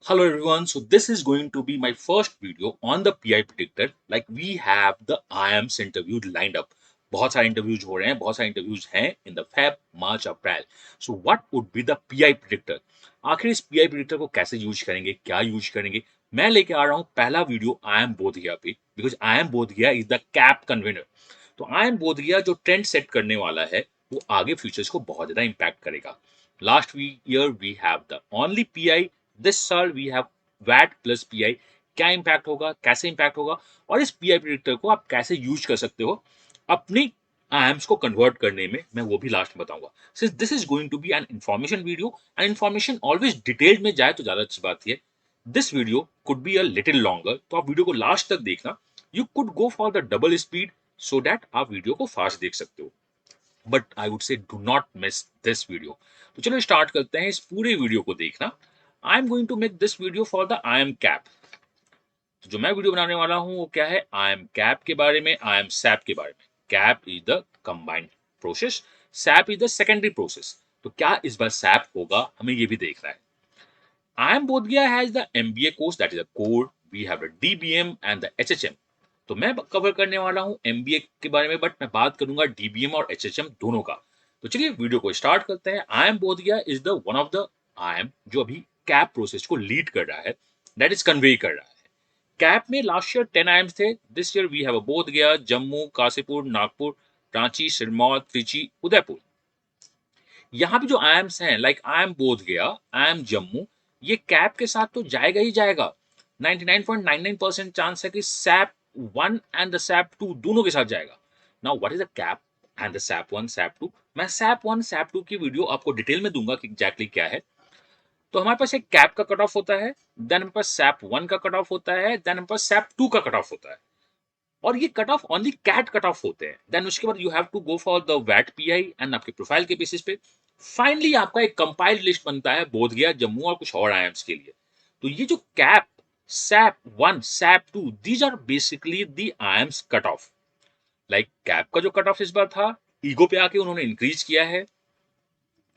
Hello everyone, so this is going to be my first video on the PI predictor. Like we have the IAMS interview lined up. बहुत सारे interviews हो रहे हैं, बहुत सारे interviews हैं in the Feb March April. So what would be the pi predictor? आखिर इस पीआई प्रिडिक्टर को कैसे यूज करेंगे, क्या यूज करेंगे? मैं लेके आ रहा हूँ पहला वीडियो आई एम बोधगया पे, because I M Bodhgaya is the CAP convener. तो आई एम बोधगया जो ट्रेंड सेट करने वाला है वो आगे फ्यूचर्स को बहुत ज्यादा इंपैक्ट करेगा. Last year we have the only PI. This साल वी हैव वैट प्लस पीआई. क्या इंपैक्ट होगा, कैसे इंपैक्ट होगा, और इस पीआई प्रिडिक्टर को आप कैसे यूज कर सकते हो अपनी आयम्स को कन्वर्ट करने में, मैं वो भी लास्ट में बताऊंगा. Since this is going to be an information video and information always detailed में जाए तो ज्यादा अच्छी बात है. This video could be a little longer, तो आप वीडियो को लास्ट तक देखना. You could go for the double speed so that आप वीडियो को फास्ट देख सकते हो. But I would say do not miss this video. तो चलो स्टार्ट करते हैं इस पूरे वीडियो को देखना. I am going to make this video for the I M CAP. तो जो मैं वीडियो बनाने वाला हूं वो क्या है, आई एम कैप के बारे में, आई एम सैप के बारे में. Cap is the combined process, SAP is the secondary process. तो क्या इस बार सैप होगा, हमें ये भी देखना है. I M Bodh Gaya has the MBA course that is the core. We have the DBM and the HHM. तो मैं कवर करने वाला हूं एमबीए के बारे में, बट मैं बात करूंगा डीबीएम और एचएचएम दोनों का. तो चलिए वीडियो को स्टार्ट करते हैं. I M Bodhgaya is the one of the I M जो अभी कैप प्रोसेस को लीड कर रहा है, दैट इज कन्वे कर रहा है. कैप में लास्ट ईयर 10 आईएम्स थे. दिस ईयर वी हैव बोध गया, जम्मू, काशीपुर, नागपुर, रांची, सिरमौर, त्रिची, उदयपुर. यहाँ पे जो आईएम्स हैं, लाइक आई एम बोध गया, आई एम जम्मू, ये कैप के साथ तो जाएगा ही जाएगा. 99.99% चांस है कि SAP one and the SAP two दोनों के साथ जाएगा. Now what is the CAP and the SAP one SAP two? मैं सैप वन सैप टू की वीडियो आपको डिटेल में दूंगा कि एग्जैक्टली क्या है. तो हमारे पास एक कैप का कट ऑफ होता है, देन हमारे पास सैप वन का कट ऑफ होता है, देन हमारे पास सैप टू का कट ऑफ होता है. और ये cut off only CAT cut off होते हैं. देन उसके बाद you have to go for the वैट पीआई एंड आपके प्रोफाइल के बेसिस पे फाइनली आपका एक कंपाइल्ड लिस्ट बनता है बोधगया, जम्मू और कुछ और आईएम्स के लिए. तो ये जो CAP, SAP one, SAP two, these are basically the IIMs cut off. Like CAP का जो कट ऑफ इस बार था, ईगो पे आके उन्होंने इंक्रीज किया है.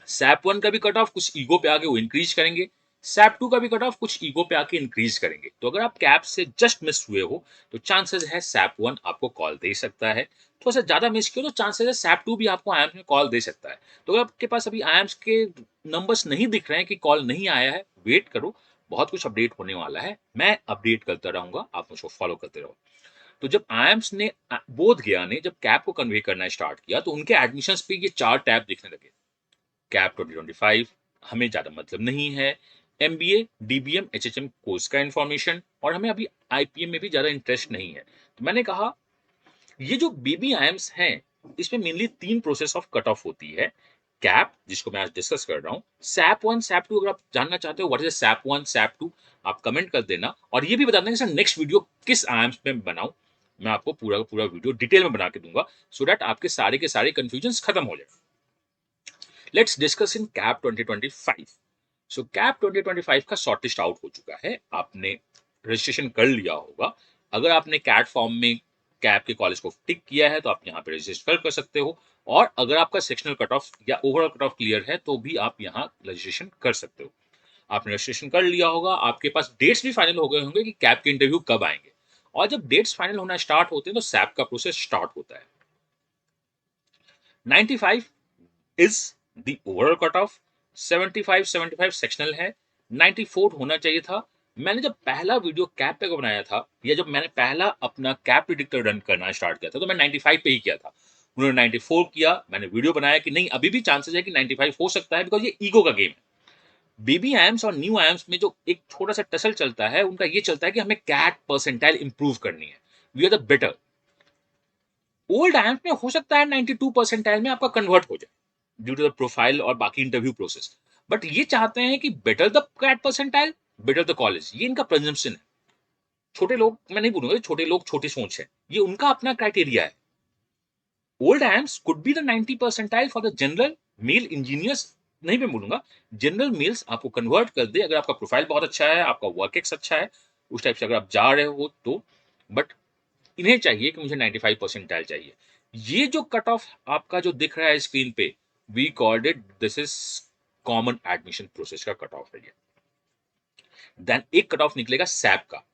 सैप वन का भी कट ऑफ कुछ ईगो पे आके वो इंक्रीज करेंगे. सैप टू का भी कट ऑफ कुछ ईगो पे आके इंक्रीज करेंगे. तो अगर आप कैप से जस्ट मिस हुए हो तो चांसेस है सैप वन आपको कॉल दे सकता है. थोड़ा सा ज्यादा मिस किया तो चांसेस है सैप टू भी आपको आईएम्स में कॉल दे सकता है. तो अगर आपके पास अभी आईएम्स के नंबर्स नहीं दिख रहे हैं कि कॉल नहीं आया है, वेट करो, बहुत कुछ अपडेट होने वाला है. मैं अपडेट करता रहूंगा, आप मुझको फॉलो करते रहो. तो जब आईएम्स ने, बोध गया ने जब कैप को कन्वे करना स्टार्ट किया तो उनके एडमिशन पे ये चार टैब दिखने लगे. कैप 2025 हमें ज़्यादा मतलब नहीं है. एमबीए, डीबीएम, एचएचएम कोर्स का इन्फॉर्मेशन, और हमें अभी आईपीएम में भी ज़्यादा इंटरेस्ट नहीं है. तो मैंने कहा ये जो बेबी आईएम्स हैं इसमें मेनली तीन प्रोसेस ऑफ कट ऑफ होती है. कैप, जिसको मैं आज डिस्कस कर रहा हूँ, सैप वन सैप टू. अगर आप जानना चाहते हो what is SAP one SAP two, आप कमेंट कर देना और ये भी बता देना कि सर नेक्स्ट वीडियो किस आईएम्स में बनाऊं. मैं आपको पूरा का पूरा वीडियो डिटेल में बना के दूंगा सो दैट आपके सारे के सारे कंफ्यूजन खत्म हो जाए. Let's discuss in cap 2025. So cap 2025 का शॉर्टलिस्ट आउट हो चुका है. आपने रजिस्ट्रेशन कर लिया होगा. अगर आपने कैट फॉर्म में कैप के कॉलेज को टिक किया है तो आप यहाँ पे रजिस्टर कर सकते हो. और अगर आपका सेक्शनल कट ऑफ या ओवरऑल कट ऑफ क्लियर है तो भी आप यहाँ रजिस्ट्रेशन कर सकते हो. आपने रजिस्ट्रेशन कर लिया होगा, आपके पास डेट्स भी फाइनल हो गए होंगे कि कैप के इंटरव्यू कब आएंगे. और जब डेट्स फाइनल होना स्टार्ट होते हैं तो सैप का प्रोसेस स्टार्ट होता है. 95 is the overall cut off, 75 sectional है, 94 होना चाहिए था. मैंने जब पहला वीडियो कैप पे को बनाया था, या जब मैंने पहला अपना कैप प्रिडिक्टर रन करना स्टार्ट किया था तो मैं 95 पे ही किया था. उन्होंने 94 किया, मैंने वीडियो बनाया कि नहीं अभी भी चांसेस है कि 95 हो सकता है, बिकॉज ये ईगो का गेम है. बेबी आयम्स और न्यू आयम्स में जो एक छोटा सा टसल चलता है उनका ये चलता है कि हमें कैट परसेंटाइल इंप्रूव करनी है, we are the better. Old IIMs में हो सकता है 92 परसेंटाइल में आपका कन्वर्ट हो जाए ड्यू टू द प्रोफाइल और बाकी इंटरव्यू प्रोसेस. बट ये चाहते हैं कि better the CAT percentile, better the college. ये इनका प्रेजम्पशन है. छोटे लोग, मैं नहीं बोलूंगा छोटे लोग छोटी सोच है, ये उनका अपना क्राइटेरिया है. Old AIIMS could be the 90 percentile for the general mail engineers. नहीं मैं बोलूंगा जनरल मेल्स आपको कन्वर्ट कर दे अगर आपका प्रोफाइल बहुत अच्छा है, आपका वर्क एक्स अच्छा है, उस टाइप से अगर आप जा रहे हो तो. बट इन्हें चाहिए कि मुझे 95 परसेंटाइल चाहिए. ये जो कट ऑफ आपका जो दिख रहा है स्क्रीन पे, we called it, this is common admission process का कट ऑफ है ये. देन एक कट ऑफ निकलेगा सैप का,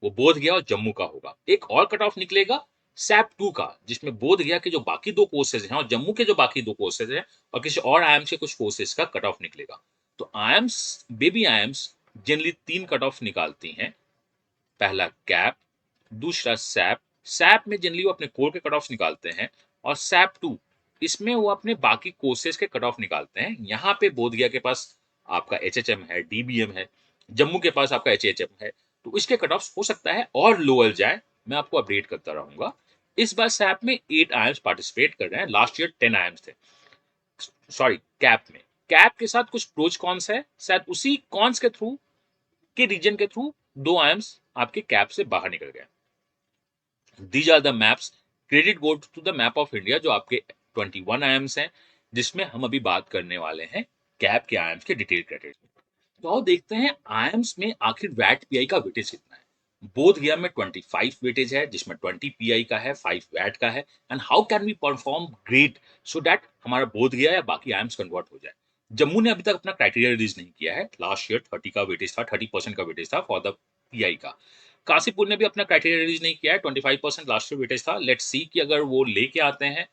वो बोध गया और जम्मू का होगा। एक और कट ऑफ निकलेगा सैप 2 का, जिसमें बोध गया के जो बाकी 2 कोर्सेज हैं और जम्मू के जो बाकी 2 कोर्सेज हैं और किसी और आईएम्स के कुछ कोर्सेज का कट ऑफ निकलेगा। तो IIMs, baby IIMs generally 3 cut off निकालती हैं। पहला कैप, दूसरा सैप। सैप में जनरली वो अपने कोर के कट ऑफ निकालते हैं, और सैप 2 इसमें वो अपने बाकी कोर्सेज के कट ऑफ निकालते हैं। यहाँ पे बोध गया के पास आपका एचएचएम है, डीबीएम है, जम्मू के पास आपका एचएचएम है, तो इसके कट ऑफ हो सकता है और लोअर जाए। मैं आपको अपडेट करता रहूंगा। इस बार सैप में 8 आईएम्स पार्टिसिपेट कर रहे हैं, लास्ट ईयर 10 आईएम्स थे। सॉरी, कैप में, कैप के साथ कुछ प्रोज कॉन्स है, शायद उसी कॉन्स के थ्रू के रीजन के थ्रू 2 आईएम्स आपके कैप से बाहर निकल गए। These are the maps. Credit goes to the map of India जो आपके 21 आयम्स हैं, जिसमें हम अभी बात करने वाले हैं कैप के आयम्स के डिटेल क्राइटेरिया। तो आओ देखते हैं आयम्स में आखिर वैट पीआई का वेटेज कितना है। बोध गया में 25 वेटेज है, जिसमें 20 पीआई का है, 5 वैट का है। And how can we perform great so that हमारा बोध गया या बाकी आयम्स कन्वर्ट हो जाए। जम्मू ने अभी तक अपना क्राइटेरिया रिलीज नहीं किया है। लास्ट ईयर 30 का वेटेज था, 30% का वेटेज था फॉर द पीआई का। काशीपुर ने भी अपना क्राइटेरिया रिलीज नहीं किया है, 25% लास्ट ईयर वेटेज था। लेट्स सी कि अगर वो लेके आते हैं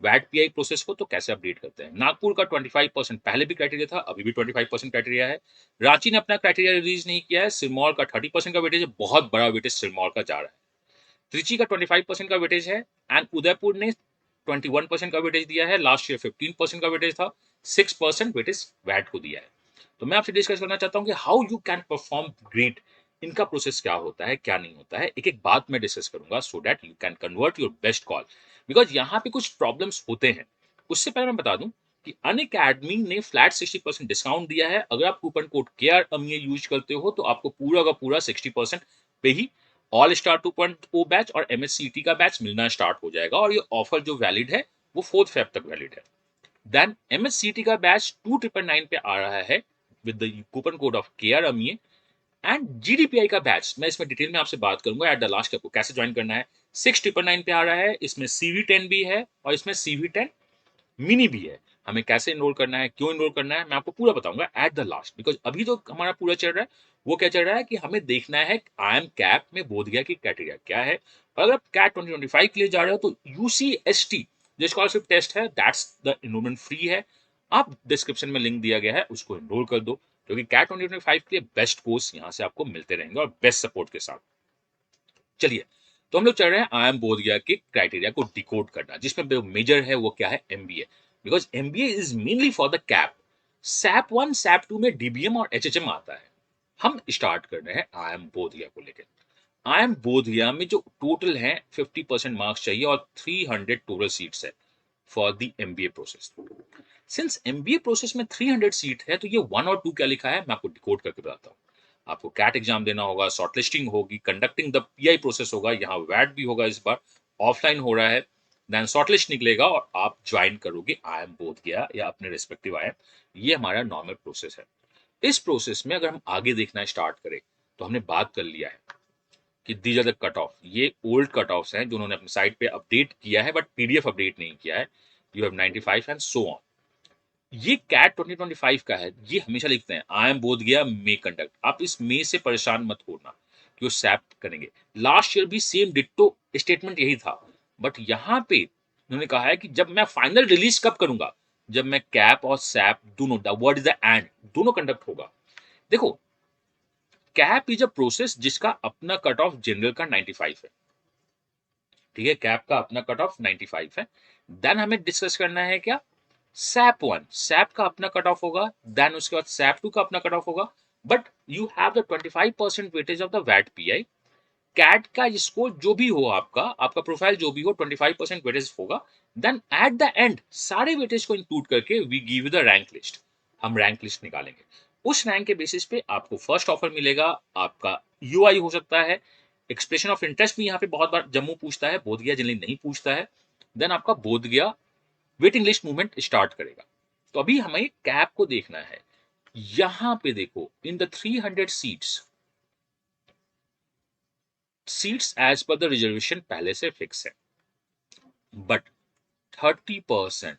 वैट पीआई प्रोसेस को तो कैसे अपडेट करते हैं। नागपुर का 25% पहले भी क्राइटेरिया था, अभी भी 25% क्राइटेरिया है। रांची ने अपना क्राइटेरिया रिलीज नहीं किया है। सिरमौर का 30% का वेटेज है, बहुत बड़ा वेटेज सिरमौर का जा रहा है। त्रिची का 25% का वेटेज है। एंड उदयपुर ने 21% का वेटेज दिया है, लास्ट ईयर 15% का वेटेज था, 6% वेटेज वैट को दिया है। तो मैं आपसे डिस्कस करना चाहता हूँ कि how you can perform great, इनका प्रोसेस क्या होता है, क्या नहीं होता है। एक एक बात मैं डिस्कस करूंगा so that you can convert your best call, because यहाँ पे कुछ प्रॉब्लम्स होते हैं। उससे पहले मैं बता दूं कि अनअकैडमी ने फ्लैट 60% डिस्काउंट दिया है। अगर आप कूपन कोड केआर अमीए यूज करते हो तो आपको पूरा का पूरा 60% पे ही ऑल स्टार 2.0 बैच और एमएससीटी का बैच मिलना स्टार्ट हो जाएगा। और ये ऑफर जो वैलिड है वो 4 फेब तक वैलिड है। देन एमएससीटी का बैच 2999 पे आ रहा है with the coupon code of KR अमीए। एंड जीडीपीआई का बैच मैं इसमें डिटेल में आपसे बात करूंगा एट द लास्ट, आपको कैसे ज्वाइन करना है। 6,999 पे आ रहा है, इसमें CV10 भी है और इसमें CV10 मिनी भी है। हमें कैसे इनरोल करना है, क्यों इनरोल करना है, मैं आपको पूरा बताऊंगा एट द लास्ट। बिकॉज अभी जो हमारा पूरा चल रहा है वो क्या चल रहा है कि हमें देखना है आई एम कैप में बोध गया की क्राइटेरिया क्या है। अगर आप कैट 2025 के लिए जा रहे हो तो यूसीएसटी जो स्कॉलरशिप टेस्ट है दैट्स द इनरोलमेंट फ्री है। आप डिस्क्रिप्शन में लिंक दिया गया है, उसको इनरोल कर दो, क्योंकि कैट 2025 के लिए बेस्ट कोर्स यहाँ से आपको मिलते रहेंगे और बेस्ट सपोर्ट के साथ। चलिए, तो हम लोग चल रहे हैं आई एम बोध गया के क्राइटेरिया को डिकोड करना, जिसमें मेजर है वो क्या है, MBA. Because MBA is mainly for the cap. SAP 1 SAP 2 में डीबीएम और एचएचएम आता है। हम स्टार्ट कर रहे हैं आई एम बोध गया को लेकर। आई एम बोध गया में जो टोटल है 50% मार्क्स चाहिए और 300 टोटल सीट्स है for the MBA process. Since MBA process में 300 सीट है तो ये 1 और 2 क्या लिखा है मैं आपको डिकोड करके बताता हूँ। आपको कैट एग्जाम देना होगा, शॉर्टलिस्टिंग होगी, कंडक्टिंग द पीआई प्रोसेस होगा, यहाँ वैट भी होगा, इस बार ऑफलाइन हो रहा है। देन शॉर्टलिस्ट निकलेगा और आप ज्वाइन करोगे आई एम बोध गया या अपने रिस्पेक्टिव आई एम। ये हमारा नॉर्मल प्रोसेस है। इस प्रोसेस में अगर हम आगे देखना स्टार्ट करें तो हमने बात कर लिया है कि these are the cut off. ये ओल्ड कट ऑफ्स हैं जो उन्होंने अपनी साइट पे अपडेट किया है, बट पीडीएफ अपडेट नहीं किया है। You have 95 and so on. ये कैट 2025 का है, ये हमेशा लिखते हैं आई एम बोध गया मे कंडक्ट। आप इस मे से परेशान मत होना कि वो सैप करेंगे। लास्ट ईयर भी सेम डिट्टो स्टेटमेंट यही था, बट यहाँ पे उन्होंने कहा है कि जब मैं फाइनल रिलीज कब करूंगा, जब मैं कैप और सैप दोनों, the word is the end, दोनों कंडक्ट होगा। देखो, कैप इज अ प्रोसेस जिसका अपना कट ऑफ जनरल का 95 है। ठीक है, कैप का अपना कट ऑफ 95 है। देन हमें डिस्कस करना है क्या, सैप 1 सैप का अपना कट ऑफ होगा, देन उसके बाद सैप 2 का अपना कट ऑफ होगा। But you have the 25% weightage of the वैट पीआई। कैट का स्कोर जो भी हो, आपका आपका प्रोफाइल जो भी हो, 25% वेटेज होगा। देन एट द एंड सारे वेटेज को इंक्लूड करके we give you the rank list. हम रैंक लिस्ट निकालेंगे, उस रैंक के बेसिस पे आपको फर्स्ट ऑफर मिलेगा। आपका यूआई हो सकता है, एक्सप्रेशन ऑफ इंटरेस्ट भी यहाँ पे बहुत बार जम्मू पूछता है, बोध गया जनरली नहीं पूछता है। देन आपका बोध गया वेटिंग लिस्ट मूवमेंट स्टार्ट करेगा। तो अभी हमें कैप को देखना है। यहां पे देखो, in the 300 seats as per the reservation पहले से फिक्स है, but 30%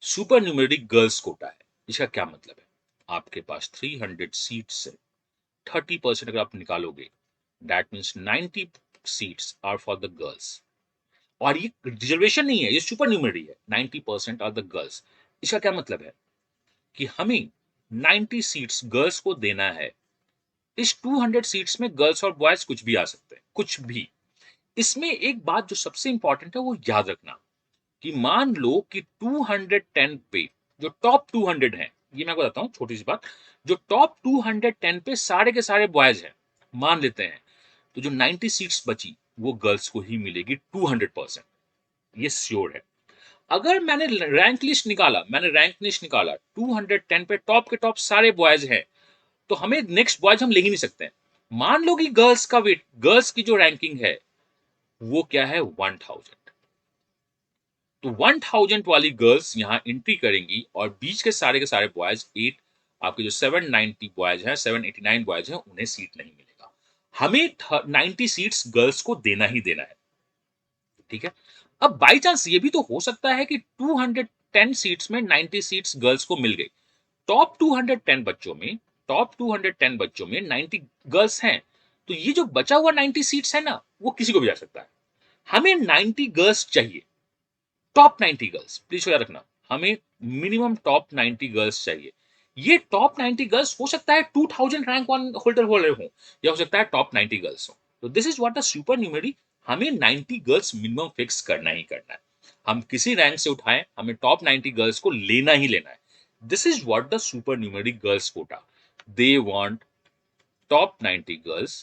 super numeric girls quota है। इसका क्या मतलब है, आपके पास 300 सीट्स है, 30% अगर आप निकालोगे, that means 90 seats are for the girls. और ये रिजर्वेशन नहीं है, ये सुपर न्यूमरी है। 90% आर द गर्ल्स। इसका क्या मतलब है कि हमें 90 सीट्स गर्ल्स को देना है। इस 200 सीट्स में गर्ल्स और बॉयज कुछ भी आ सकते हैं, कुछ भी। इसमें एक बात जो सबसे इंपॉर्टेंट है वो याद रखना कि मान लो कि 210 पे जो टॉप 200 हैं, ये मैं आपको बताता हूँ छोटी सी बात, जो टॉप 210 पे सारे के सारे बॉयज हैं, मान लेते हैं, तो जो 90 सीट्स बची वो गर्ल्स को ही मिलेगी 200%। ये श्योर है। अगर मैंने रैंक लिस्ट निकाला 210 पे टॉप के टॉप सारे बॉयज हैं, तो हमें नेक्स्ट बॉयज हम ले ही नहीं सकते हैं। मान लो कि गर्ल्स की जो रैंकिंग है वो क्या है, 1000। तो 1000 वाली गर्ल्स यहां एंट्री करेंगी और बीच के सारे बॉयज 8, आपके जो 790 बॉयज हैं, 789 बॉयज हैं, उन्हें सीट नहीं मिलेगा। हमें 90 सीट्स गर्ल्स को देना ही देना है। ठीक है। अब बाई चांस ये भी तो हो सकता है कि 210 सीट्स में 90 सीट्स गर्ल्स को मिल गई। टॉप 210 बच्चों में टॉप 210 बच्चों में 90 गर्ल्स हैं, तो ये जो बचा हुआ 90 सीट्स है ना, वो किसी को भी जा सकता है। हमें 90 गर्ल्स चाहिए, टॉप 90 गर्ल्स, प्लीज याद रखना, हमें मिनिमम टॉप 90 गर्ल्स चाहिए। ये टॉप 90 गर्ल्स हो सकता है 2000 रैंक वन होल्डर हो रहे हो, या हो सकता है टॉप 90 गर्ल्स हो। तो this is what the supernumerary, हमें 90 गर्ल्स मिनिमम फिक्स करना ही करना है। हम किसी रैंक से उठाएं, हमें टॉप 90 गर्ल्स को लेना ही लेना है। This is what the super numeric girls quota, they want top 90 girls.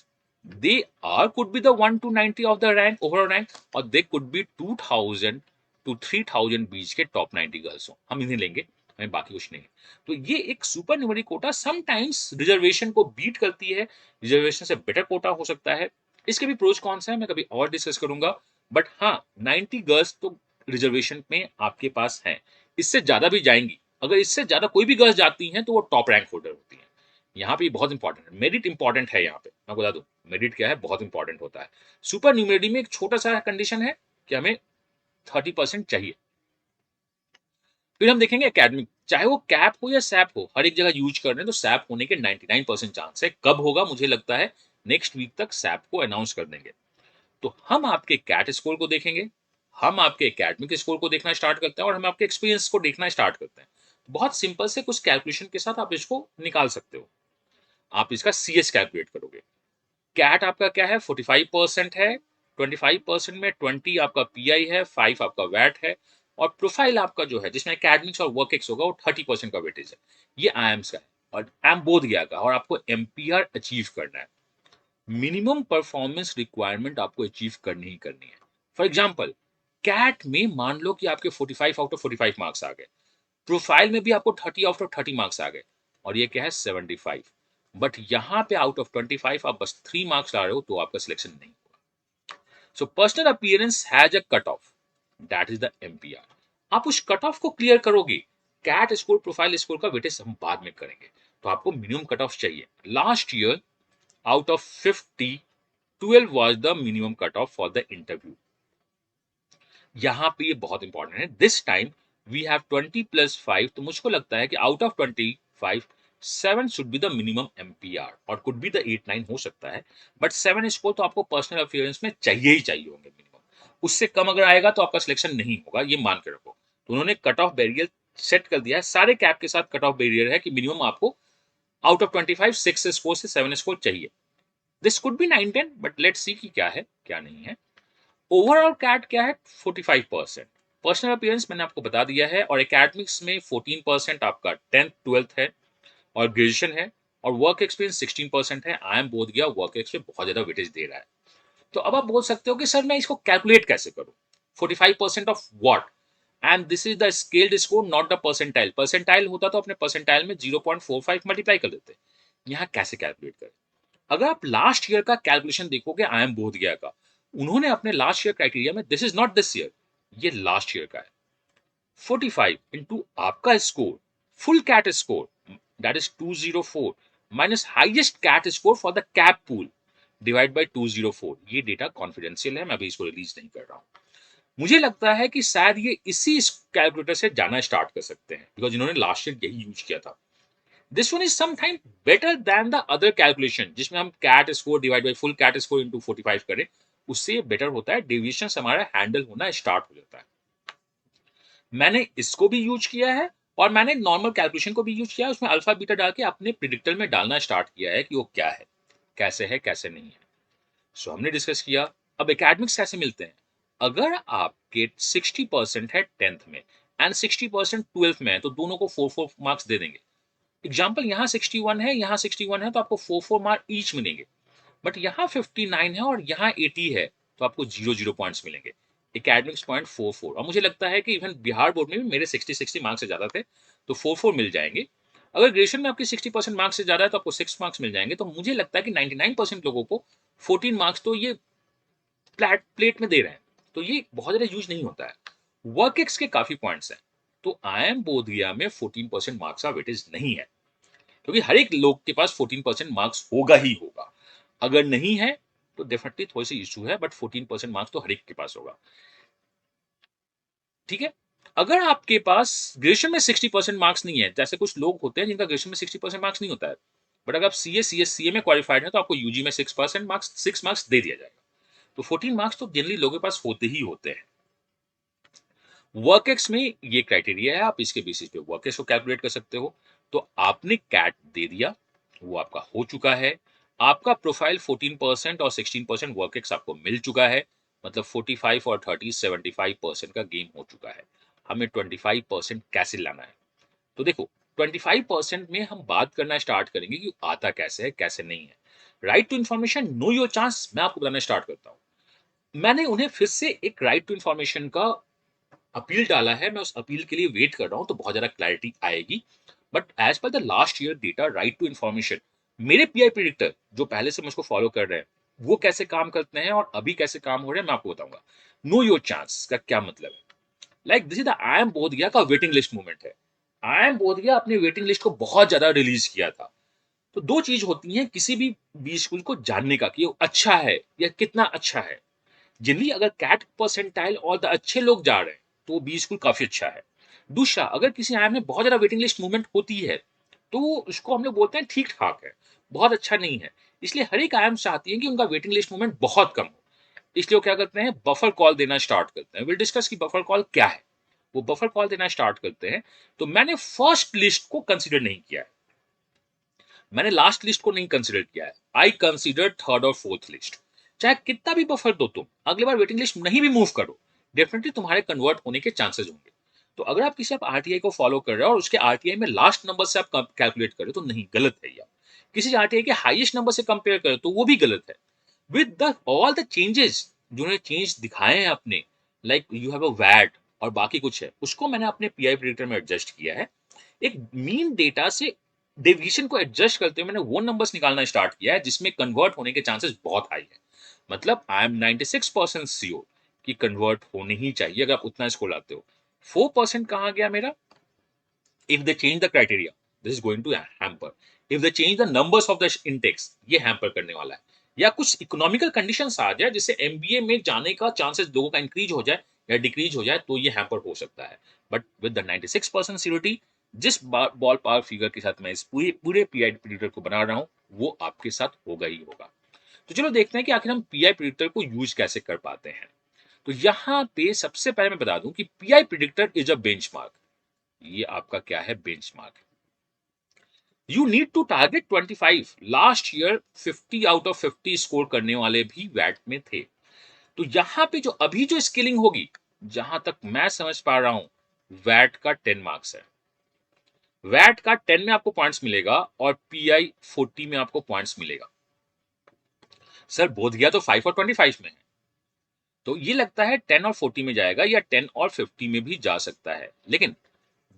They are could be the 1 to 90 of the rank overall rank, और they could be 2000 to 3000 बीच के टॉप 90 गर्ल्स हो। हम इन्हें लेंगे, हमें बाकी कुछ नहीं है। तो ये एक super numeric quota sometimes reservation को बीट करती है, रिजर्वेशन से बेटर कोटा हो सकता है। इसके भी प्रोज कौन सा है मैं कभी और डिस्कस करूंगा, बट हाँ 90 गर्ल्स तो रिजर्वेशन में आपके पास हैं। इससे ज्यादा भी जाएंगी, अगर इससे ज्यादा कोई भी गर्ल्स जाती हैं तो वो टॉप रैंक होल्डर होती हैं। यहाँ पे बहुत इंपॉर्टेंट है, मेरिट इंपॉर्टेंट है। यहाँ पे मैं बता दूं मेरिट क्या है, बहुत इंपॉर्टेंट होता है। सुपर न्यूमेरी में एक छोटा सा कंडीशन है कि हमें 30% चाहिए। फिर हम देखेंगे एकेडमिक, चाहे वो कैप हो या सैप हो, हर एक जगह यूज कर रहे हैं, तो सैप होने के 99% चांस है। कब होगा मुझे लगता है नेक्स्ट वीक तक सैप को अनाउंस कर देंगे। तो हम आपके कैट स्कोर को देखेंगे, हम आपके एकेडमिक स्कोर को देखना स्टार्ट करते हैं, और हम आपके एक्सपीरियंस को देखना स्टार्ट करते हैं। बहुत सिंपल से कुछ कैलकुलेशन के साथ आप इसको निकाल सकते हो। आप इसका सी एच कैलकुलेट करोगे। कैट आपका क्या है, 45% है। 25% में 20 आपका पीआई है, 5 आपका वैट है, और प्रोफाइल आपका जो है जिसमें एकेडमिक्स और वर्क एक्स होगा वो 30% का वेटेज है। ये आईएम्स का है, और एम बोध गया का, और आपको एमपीआर अचीव करना है। मिनिमम परफॉर्मेंस रिक्वायरमेंट आपको अचीव करनी ही करनी है। फॉर एग्जाम्पल कैट में मान लो कि आपके 45 आउट ऑफ 45 मार्क्स आ गए, प्रोफाइल में भी आपको 30 आउट ऑफ 30 मार्क्स आ गए, और ये क्या है 75। बट यहां पे आउट ऑफ 25 आप बस 3 मार्क्स ला रहे हो, तो आपका सिलेक्शन नहीं होगा। So personal appearance has a cut off, that is the MPR. आप उस कट ऑफ को क्लियर करोगे। कैट स्कोर प्रोफाइल स्कोर का वेटेज हम बाद में करेंगे। तो आपको मिनिमम कट ऑफ चाहिए। Last year out of 50 12 was the minimum cutoff for the interview। यहां पे ये बहुत इंपॉर्टेंट है। This time we have 20 plus 5, तो मुझको लगता है कि out of 25 7 should be the minimum MPR, और कुड बी द 8 9 हो सकता है, बट 7 स्कोर तो आपको पर्सनल अफेयरेंस में चाहिए ही चाहिए होंगे मिनिमम। उससे कम अगर आएगा तो आपका सिलेक्शन नहीं होगा, ये मान के रखो। तो उन्होंने कट ऑफ बैरियर सेट कर दिया है, सारे कैप के साथ कट ऑफ बैरियर है कि मिनिमम आपको आउट ऑफ 25 6 स्कोर से 7 स्कोर चाहिए। This could be 9 10, but let's see कि क्या है क्या नहीं है। ओवरऑल कैट क्या है 45%। पर्सनल अपीयरेंस मैंने आपको बता दिया है, और एकेडमिक्स में 14% आपका 10th 12th है, और ग्रेजुएशन है, और वर्क एक्सपीरियंस 16% है। आई एम बोध गया वर्क एक्स पे बहुत ज्यादा वेटेज दे रहा है। तो अब आप बोल सकते हो कि सर मैं इसको कैलकुलेट कैसे करूं, 45% of what, and this is the scaled score not the percentile. Percentile होता तो अपने परसेंटाइल में 0.45 मल्टीप्लाई कर देते। यहाँ कैसे कैलकुलेट करें, अगर आप लास्ट ईयर का कैलकुलेशन देखोगे आई एम बोध गया का, उन्होंने अपने लास्ट ईयर क्राइटेरिया में, this is not this year, ये लास्ट ईयर का है, 45 इंटू आपका score, full CAT score, that is 204, minus highest CAT score for the CAP pool, divide by 204। ये डेटा कॉन्फिडेंशियल है, मैं अभी इसको रिलीज नहीं कर रहा हूं। मुझे लगता है कि शायद ये इसी कैलकुलेटर से जाना स्टार्ट कर सकते हैं, बिकॉज इन्होंने लास्ट ईयर यही यूज किया था। This one is some time better than the other calculation जिसमें हम CAT score divide by full CAT score into 45 करें, उससे बेटर होता है, डेविएशन हमारा हैंडल होना स्टार्ट हो जाता है। मैंने इसको भी यूज किया है और मैंने नॉर्मल कैलकुलेशन को भी यूज किया है, उसमें अल्फा बीटा डाल के अपने प्रिडिक्टर में डालना स्टार्ट किया है कि वो क्या है कैसे नहीं है। सो हमने डिस्कस किया। अब एकेडमिक्स कैसे मिलते हैं? अगर आपके 60% है 10th में एंड 60% 12th में है तो दोनों को 4-4 मार्क्स दे देंगे। एग्जाम्पल यहाँ 61 है, यहाँ 61 है तो आपको 4-4 मार्क ईच मिलेंगे। बट यहाँ 59 है और यहाँ 80 है तो आपको 0-0 पॉइंट्स मिलेंगे। एकेडमिक्स पॉइंट 4-4, और मुझे लगता है कि इवन बिहार बोर्ड में भी मेरे 60 मार्क्स से ज्यादा थे तो 4-4 मिल जाएंगे। अगर ग्रेजुएशन में आपके 60% मार्क्स से ज्यादा है तो आपको 6 मार्क्स मिल जाएंगे। तो मुझे लगता है कि 99% लोगों को 14 मार्क्स तो ये प्लेट में दे रहे हैं, तो ये बहुत ज्यादा यूज नहीं होता है। वर्क एक्स के काफी पॉइंट्स हैं, तो आई एम बोधगया में 14% मार्क्स का वेटेज नहीं है, क्योंकि हर एक लोग के पास 14% मार्क्स होगा ही होगा। अगर नहीं है तो डेफिनेटली थोड़ी सी इशू है, बट 14% मार्क्स तो हर एक के पास होगा। ठीक है। अगर आपके पास ग्रेजुएशन में 60% मार्क्स नहीं है, जैसे कुछ लोग होते हैं जिनका ग्रेजुएशन में 60% मार्क्स नहीं होता है, बट अगर आप सीए में क्वालिफाइड है तो आपको यूजी में 6 मार्क्स दे दिया जाएगा। तो 14 मार्क्स तो जनरली लोगों के पास होते ही होते हैं। वर्क एक्स में ये क्राइटेरिया है, आप इसके बेसिस पे वर्क एक्स को कैलकुलेट कर सकते हो। तो आपने कैट दे दिया, वो आपका हो चुका है। आपका प्रोफाइल 14% और 16% वर्क एक्स आपको मिल चुका है, मतलब 45 और 30 75% का गेम हो चुका है। हमें 25% कैसे लाना है? तो देखो, 25% में हम बात करना स्टार्ट करेंगे कि आता कैसे है कैसे नहीं है। Right to information, know your chance, मैं आपको बताना स्टार्ट करता हूं। मैंने उन्हें फिर से एक राइट टू इन्फॉर्मेशन का अपील डाला है, मैं उस अपील के लिए वेट कर रहा हूं, तो बहुत ज्यादा क्लैरिटी आएगी। But as per the last year data, right to information, मेरे पीआई प्रिडिक्टर जो पहले से मुझको फॉलो कर रहे हैं, वो कैसे काम करते हैं और अभी कैसे काम हो रहे हैं मैं आपको बताऊंगा। नो योर चांस का क्या मतलब है? Like this is the I M Bodh Gaya का वेटिंग लिस्ट मूवमेंट है। आई एम बोधगया अपनी वेटिंग लिस्ट को बहुत ज्यादा रिलीज किया था। तो दो चीज होती हैं किसी भी बी स्कूल को जानने का, कि वो अच्छा है या कितना अच्छा है। जनरली अगर कैट परसेंटाइल और द अच्छे लोग जा रहे हैं तो बी स्कूल काफी अच्छा है। दूसरा, अगर किसी आईएम में बहुत ज्यादा वेटिंग लिस्ट मूवमेंट होती है तो उसको हम लोग बोलते हैं ठीक ठाक है, बहुत अच्छा नहीं है। इसलिए हर एक आईएम चाहती है कि उनका वेटिंग लिस्ट मूवमेंट बहुत कम हो, इसलिए वो क्या करते हैं, बफर कॉल देना स्टार्ट करते हैं। विल डिस्कस की बफर कॉल क्या है। वो बफर कॉल देना स्टार्ट करते हैं। तो मैंने फर्स्ट लिस्ट को कंसिडर नहीं किया है, मैंने लास्ट लिस्ट को नहीं कंसिडर किया है। आई कंसिडर थर्ड और फोर्थ लिस्ट। चाहे कितना भी बफर दो तुम, अगली बार वेटिंग लिस्ट नहीं भी मूव करो, डेफिनेटली तुम्हारे कन्वर्ट होने के चांसेस होंगे। तो अगर आप किसी आप आरटीआई को फॉलो कर रहे हो और उसके आरटीआई में लास्ट नंबर से आप कैलकुलेट करें तो नहीं, गलत है। या किसी आरटीआई के हाईएस्ट नंबर से कंपेयर करें तो वो भी गलत है। With the all the changes जिन्होंने चेंज दिखाए हैं अपने, लाइक यू हैव अ वैट और बाकी कुछ है, उसको मैंने अपने पीआई प्रेडिक्टर में एडजस्ट किया है। एक मीन डेटा से डेविएशन को एडजस्ट करते हुए मैंने वो नंबर्स निकालना स्टार्ट किया है जिसमें कन्वर्ट होने के चांसेस बहुत हाई है। मतलब आई एम 96% श्योर कि कन्वर्ट होने ही चाहिए अगर आप उतना स्कोर लाते हो। 4% कहाँ गया मेरा? If they change the criteria, this is going to hamper. If they change the numbers of the intakes, ये हैम्पर करने वाला है। या कुछ इकोनॉमिकल कंडीशंस आ जाए जिससे एमबीए में जाने का चांसेस लोगों का इंक्रीज हो जाए या डिक्रीज हो जाए, तो ये हैम्पर हो सकता है। बट विद द 96% सिक्योरिटी, जिस बॉल पावर फिगर के साथ मैं इस पूरे पूरे पीआई प्रिडिक्टर को बना रहा हूं, वो आपके साथ होगा ही होगा। तो चलो देखते हैं कि आखिर हम पीआई प्रिडिक्टर को यूज कैसे कर पाते हैं। तो यहां पे सबसे पहले मैं बता दूं कि PI predictor is a benchmark. ये आपका क्या है? Benchmark. You need to target 25। Last year 50 out of 50 score करने वाले भी वैट में थे। तो यहां पे जो अभी जो स्केलिंग होगी, जहां तक मैं समझ पा रहा हूं, वैट का 10 मार्क्स है। वैट का 10 में आपको पॉइंट्स मिलेगा और पीआई 40 में आपको पॉइंट्स मिलेगा। सर बोध गया तो 5 और 25 में है, तो ये लगता है 10 और 40 में जाएगा या 10 और 50 में भी जा सकता है। लेकिन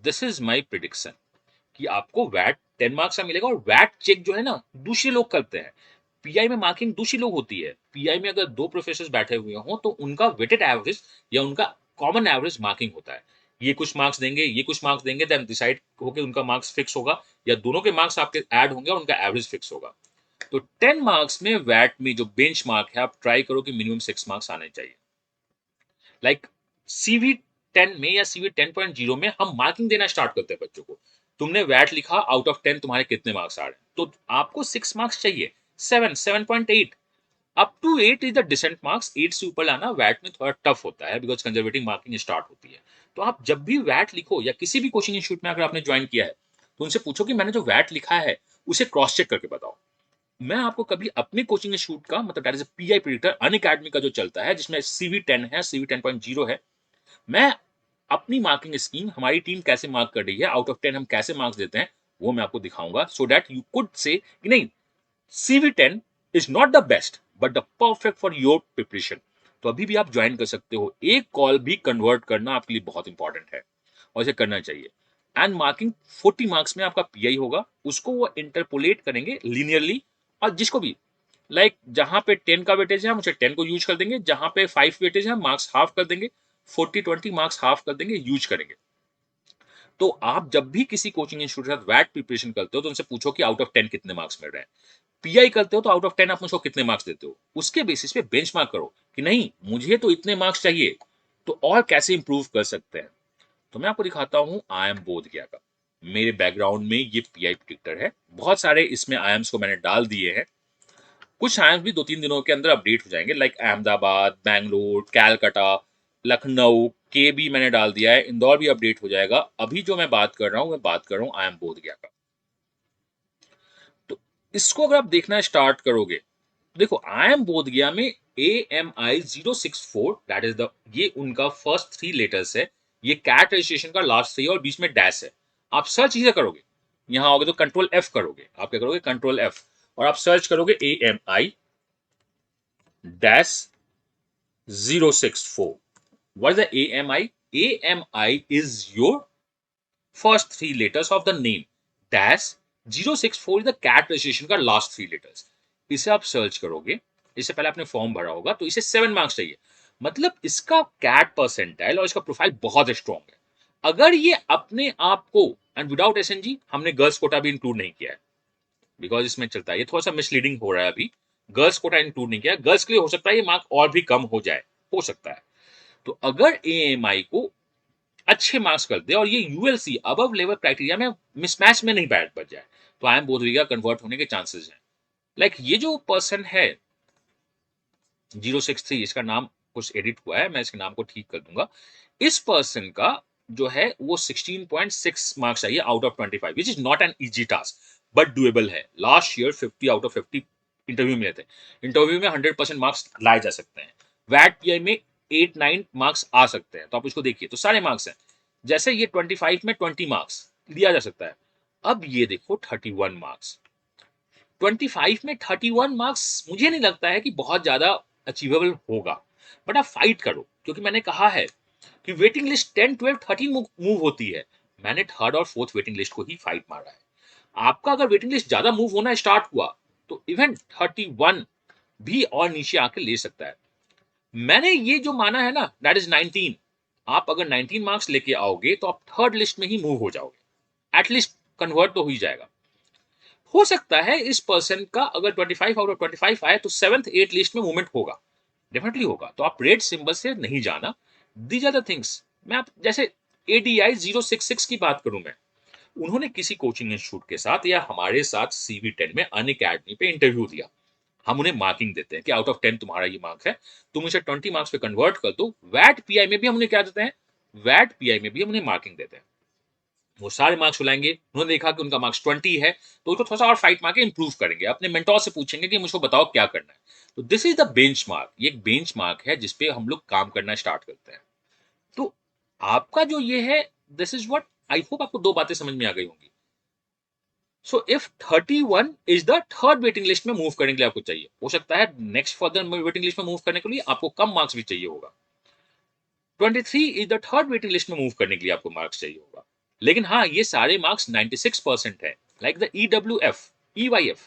दिस इज माई प्रिडिक्शन कि आपको वैट 10 मार्क्स का मिलेगा। और वैट चेक जो है ना, दूसरे लोग करते हैं। पीआई में मार्किंग दूसरी लोग होती है। पीआई में अगर दो प्रोफेसर बैठे हुए हों तो उनका वेटेड एवरेज या उनका कॉमन एवरेज मार्किंग होता है। ये कुछ मार्क्स देंगे, ये कुछ मार्क्स देंगे, देन डिसाइड होकर उनका मार्क्स फिक्स होगा, या दोनों के मार्क्स आपके ऐड होंगे और उनका एवरेज फिक्स होगा। तो 10 मार्क्स में वैट में जो बेंच मार्क है, आप ट्राई करो कि मिनिमम 6 मार्क्स आने चाहिए। लाइक सीवी 10 में या सीवी 10.0 में हम मार्किंग देना स्टार्ट करते हैं बच्चों को। तुमने वैट लिखा, आउट ऑफ 10 तुम्हारे कितने मार्क्स आ रहे हैं? तो आपको 6 मार्क्स चाहिए, 7, 7.8 up to 8 is the decent marks. 8 से ऊपर लाना वैट में थोड़ा टफ होता है, बिकॉज कंजर्वेटिव मार्किंग स्टार्ट होती है। तो आप जब भी वैट लिखो या किसी भी कोचिंग इंस्टीट्यूट में अगर आपने ज्वाइन किया है, तो उनसे पूछो कि मैंने जो वैट लिखा है उसे क्रॉस चेक करके बताओ। मैं आपको कभी अपने कोचिंग इंस्टीट्यूट का मतलब that is pi predictor Unacademy का जो चलता है, जिसमें CV10 है, CV10.0 है, मैं अपनी मार्किंग स्कीम, हमारी टीम कैसे मार्क कर रही है, आउट ऑफ 10 हम कैसे मार्क्स देते हैं, वो मैं आपको दिखाऊंगा, so that you could say कि नहीं, CV10 is not the best but the perfect for your preparation. तो अभी भी आप ज्वाइन कर सकते हो। एक कॉल भी कन्वर्ट करना आपके लिए बहुत इंपॉर्टेंट है और इसे करना चाहिए। एंड मार्किंग 40 मार्क्स में आपका पीआई होगा, उसको वो इंटरपोलेट करेंगे लीनियरली। और जिसको भी जहां पे 10 का वेटेज है हम उसे 10 को यूज कर देंगे, जहां पे 5 वेटेज है मार्क्स हाफ कर देंगे, 40-20 मार्क्स हाफ कर देंगे, यूज करेंगे। तो आप जब भी किसी कोचिंग इंस्टीट्यूट के साथ वैट प्रिपरेशन करते हो तो उनसे पूछो कि आउट ऑफ 10 कितने मार्क्स मिल रहे हैं। पीआई करते हो तो आउट ऑफ 10 आप मुझको कितने मार्क्स देते हो, उसके बेसिस पे बेंचमार्क करो कि नहीं मुझे तो इतने मार्क्स चाहिए, तो और कैसे इंप्रूव कर सकते हैं। तो मैं आपको दिखाता हूं IIM बोध गया का। मेरे बैकग्राउंड में ये पीआई प्रिडिक्टर है, बहुत सारे इसमें IIMs को मैंने डाल दिए हैं। कुछ IIMs भी 2-3 दिनों के अंदर अपडेट हो जाएंगे, लाइक अहमदाबाद, बैंगलोर, कैलकाटा, लखनऊ के भी मैंने डाल दिया है, इंदौर भी अपडेट हो जाएगा। अभी जो मैं बात कर रहा हूं, मैं बात कर रहा हूं IIM बोध गया का। तो इसको अगर आप देखना स्टार्ट करोगे, देखो IIM बोध गया में AMI 064 दैट इज द, ये उनका फर्स्ट 3 लेटर्स है, ये कैट रजिस्ट्रेशन का लास्ट 3 और बीच में डैश है। आप सर्च इसे करोगे, यहां आओगे तो कंट्रोल F करोगे, आप क्या करोगे कंट्रोल F, और आप सर्च करोगे AMI-064। what is the AMI is your first 3 letters of the name, dash 064 is the cat registration का लास्ट 3 लेटर्स। इसे आप सर्च करोगे, इससे पहले आपने फॉर्म भरा होगा, तो इसे 7 मार्क्स चाहिए। मतलब इसका कैट परसेंटाइल और इसका प्रोफाइल बहुत स्ट्रॉन्ग है। अगर ये अपने आप को, एंड विदाउट SNG, हमने गर्ल्स कोटा भी इंक्लूड नहीं किया है, बिकॉज इसमें चलता है, ये थोड़ा सा मिसलीडिंग हो रहा है अभी, गर्ल्स कोटा इंक्लूड नहीं किया। गर्ल्स के लिए हो सकता है ये मार्क और भी कम हो जाए, हो सकता है। तो अगर AMI को अच्छे मार्क्स कर दे और ये ULC अबव लेवल क्राइटेरिया में मिसमैच में नहीं बैठ बच जाए, तो IIM बोध गया कन्वर्ट होने के चांसेस हैं। लाइक ये जो पर्सन है 063, इसका नाम कुछ एडिट हुआ है, मैं इसके नाम को ठीक कर दूंगा। इस पर्सन का जो है वो 16.6 मार्क्स चाहिए out of 25, which is not an easy task but doable है। Last year 50 out of 50 interview मिले थे। इंटरव्यू में 100% मार्क्स लाए जा सकते हैं, वैट पीआई में 8-9 मार्क्स आ सकते हैं। तो आप इसको देखिए, तो सारे मार्क्स हैं। जैसे ये 25 में 20 मार्क्स लिया जा सकता है। अब ये देखो 31 मार्क्स, 25 में 31 मार्क्स मुझे नहीं लगता है कि बहुत ज्यादा अचीवेबल होगा, बट आप फाइट करो, क्योंकि मैंने कहा है कि वेटिंग लिस्ट 10, 12, 13 मूव होती है। मैंने थर्ड और फोर्थ वेटिंग लिस्ट को ही फाइट मारा है। आपका अगर वेटिंग लिस्ट ज्यादा मूव होना स्टार्ट हुआ तो इवन 31 भी और नीचे आके ले सकता है। मैंने ये जो माना है ना, दैट इज 19। आप अगर 19 मार्क्स लेके आओगे तो आप थर्ड लिस्ट में ही मूव हो जाओगे, एटलीस्ट कन्वर्ट तो हो ही जाएगा। हो सकता है इस पर्सन का अगर 25 आउट ऑफ 25 आए तो 7th 8th लिस्ट में मूवमेंट होगा, डेफिनेटली होगा। तो आप रेड सिंबल से नहीं जाना, दीज आर द थिंग्स। मैं आप जैसे ADI 066 की बात करूं, मैं उन्होंने किसी कोचिंग इंस्टीट्यूट के साथ या हमारे साथ CV10 में अनअकैडमी पे इंटरव्यू दिया। हम उन्हें मार्किंग देते हैं कि आउट ऑफ 10 तुम्हारा ये मार्क्स है, तुम इसे 20 मार्क्स पे कन्वर्ट कर दो। वैट पीआई में भी हम उन्हें क्या देते हैं, वैट पीआई में भी हम उन्हें मार्किंग देते हैं। वो सारे मार्क्स बुलाएंगे, उन्होंने देखा कि उनका मार्क्स 20 है तो उसको थोड़ा सा और फाइट मार के इंप्रूव करेंगे, अपने मेंटोर से पूछेंगे कि मुझको बताओ क्या करना है। तो दिस इज द बेंचमार्क, ये एक बेंचमार्क है जिसपे हम लोग काम करना स्टार्ट करते हैं। तो आपका जो ये है, this is what I hope आपको दो बातें समझ में आ गई होंगी। So if 31 is the third waiting list में मूव करने के लिए आपको चाहिए, हो सकता है नेक्स्ट फर्दर वेटिंग लिस्ट में मूव करने के लिए आपको कम मार्क्स भी चाहिए होगा। 23 is the third waiting list में मूव करने के लिए आपको मार्क्स चाहिए होगा। लेकिन हाँ, ये सारे मार्क्स 96% है, लाइक द EWF, EYF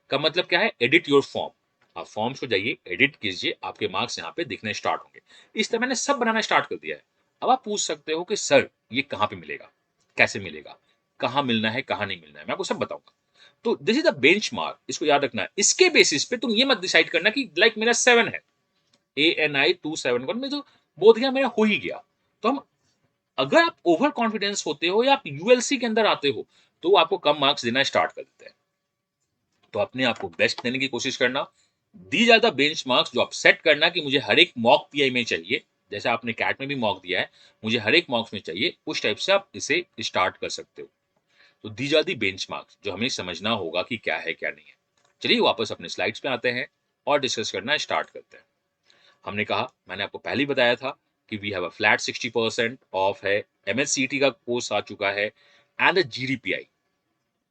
का मतलब क्या है, एडिट योर फॉर्म। आप फॉर्म्स को जाइए, एडिट कीजिए, आपके मार्क्स यहाँ पे दिखने स्टार्ट होंगे। इस तरह मैंने सब बनाना स्टार्ट कर दिया है। अब आप पूछ सकते हो कि सर ये कहाँ पे मिलेगा, कैसे मिलेगा, कहाँ मिलना है, कहाँ नहीं मिलना है, मैं आपको सब बताऊंगा। तो दिस इज द बेंचमार्क, इसको याद रखना है। इसके बेसिस पे तुम ये मत डिसाइड करना कि लाइक मेरा 7 है, ANI 271 में तो बोध गया मेरा हो ही गया, तो हम अगर आप ओवर कॉन्फिडेंस होते हो या आप यूएलसी के अंदर आते हो तो वो आपको कम मार्क्स देना स्टार्ट कर देते हैं। तो अपने आप को बेस्ट देने की कोशिश करना। दी ज्यादा बेंच मार्क्स जो आप सेट करना कि मुझे हर एक मॉक पीआई में चाहिए, जैसे आपने कैट में भी मॉक दिया है, मुझे हर एक मॉक्स में चाहिए, उस टाइप से आप इसे स्टार्ट कर सकते हो। तो दी जाती बेंचमार्क्स जो हमें समझना होगा कि क्या है क्या नहीं है। चलिए वापस अपने स्लाइड्स पे आते हैं और डिस्कस करना स्टार्ट करते हैं। हमने कहा, मैंने आपको पहले ही बताया था कि we have a flat 60% off है, एमएससीटी का कोर्स आ चुका है एंड जीडीपीआई।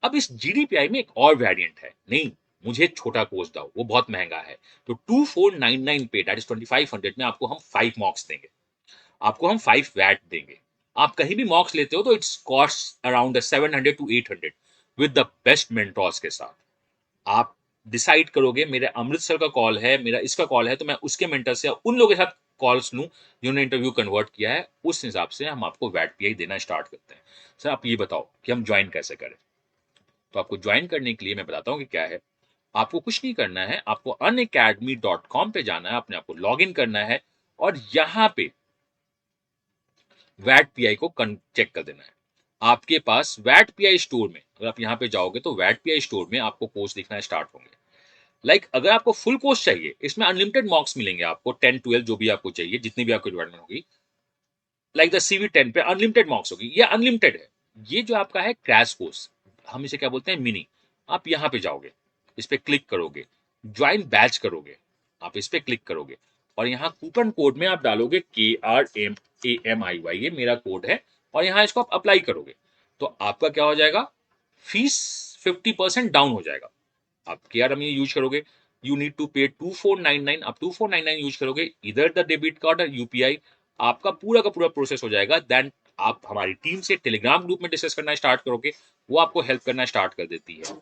अब इस जीडीपीआई में एक और वेरिएंट है, नहीं मुझे छोटा कोर्स दो, वो बहुत महंगा है। तो 2499 पे दैट इज 2500 में आपको हम 5 मॉक्स देंगे, आपको हम 5 वैट देंगे। आप कहीं भी मॉक्स लेते हो तो it's cost around 700 to 800 with the best mentors के साथ। आप डिसाइड करोगे मेरे अमृतसर का कॉल है, मेरा इसका कॉल है, तो मैं उसके मेंटर से उन लोगों के साथ कॉल्स लूं जिन्होंने इंटरव्यू कन्वर्ट किया है, उस हिसाब से हम आपको वैट पीआई देना स्टार्ट करते हैं। सर आप ये बताओ कि हम ज्वाइन कैसे करें। तो आपको ज्वाइन करने के लिए मैं बताता हूँ कि क्या है। आपको कुछ नहीं करना है, आपको unacademy.com पे जाना है, अपने आपको लॉग इन करना है और यहाँ पे वैट पीआई को चेक कर देना है। आपके पास वैट पीआई स्टोर में, अगर आप यहाँ पे जाओगे तो वैट पीआई स्टोर में आपको कोर्स दिखना स्टार्ट होंगे। अगर आपको फुल कोर्स चाहिए, इसमें अनलिमिटेड मॉक्स मिलेंगे आपको, 10 12 जो भी आपको चाहिए, जितनी भी आपकी रिक्वायरमेंट होगी। द सीवी 10 पे अनलिमिटेड मॉक्स होगी, ये अनलिमिटेड है। ये जो आपका है क्रैश कोर्स, हम इसे क्या बोलते हैं, मिनी। आप यहाँ पे जाओगे, इस पे क्लिक करोगे, ज्वाइन बैच करोगे, आप इस पे क्लिक करोगे और यहाँ कूपन कोड में आप डालोगे KRMAMIY, ये मेरा कोड है, और यहाँ इसको आप अप्लाई करोगे तो आपका क्या हो जाएगा, फीस 50% डाउन हो जाएगा। आप KRM यूज करोगे, यू नीड टू पे 2499, आप 2499 यूज करोगे, इधर द डेबिट कार्ड और यूपीआई, आपका पूरा का पूरा प्रोसेस हो जाएगा। देन आप हमारी टीम से टेलीग्राम ग्रुप में डिस्कस करना स्टार्ट करोगे, वो आपको हेल्प करना स्टार्ट कर देती है।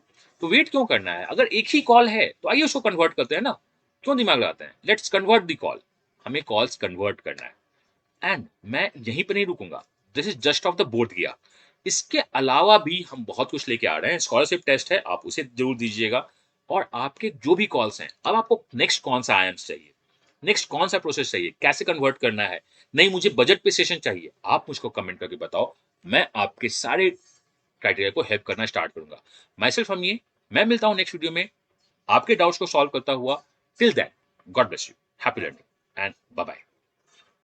तो वेट क्यों करना है, अगर एक ही कॉल है तो आइए उसको कन्वर्ट करते हैं ना, क्यों दिमाग लगाते हैं, लेट्स कन्वर्ट द कॉल। हमें कॉल्स कन्वर्ट करना है एंड मैं यहीं पर नहीं रुकूंगा, this is just of the board गया। इसके अलावा भी हम बहुत कुछ लेके आ रहे हैं, स्कॉलरशिप टेस्ट है, आप उसे जरूर दीजिएगा। और आपके जो भी कॉल्स हैं, अब आपको नेक्स्ट कौन सा आईएम्स चाहिए, नेक्स्ट कौन सा प्रोसेस चाहिए, कैसे कन्वर्ट करना है, नहीं मुझे बजट पे सेशन चाहिए, आप मुझको कमेंट करके बताओ, मैं आपके सारे क्राइटेरिया को हेल्प करना स्टार्ट करूंगा। माई सेल्फ हम ये, मैं मिलता हूं नेक्स्ट वीडियो में आपके डाउट्स को सॉल्व करता हुआ। Till then, God bless you, happy learning and bye bye.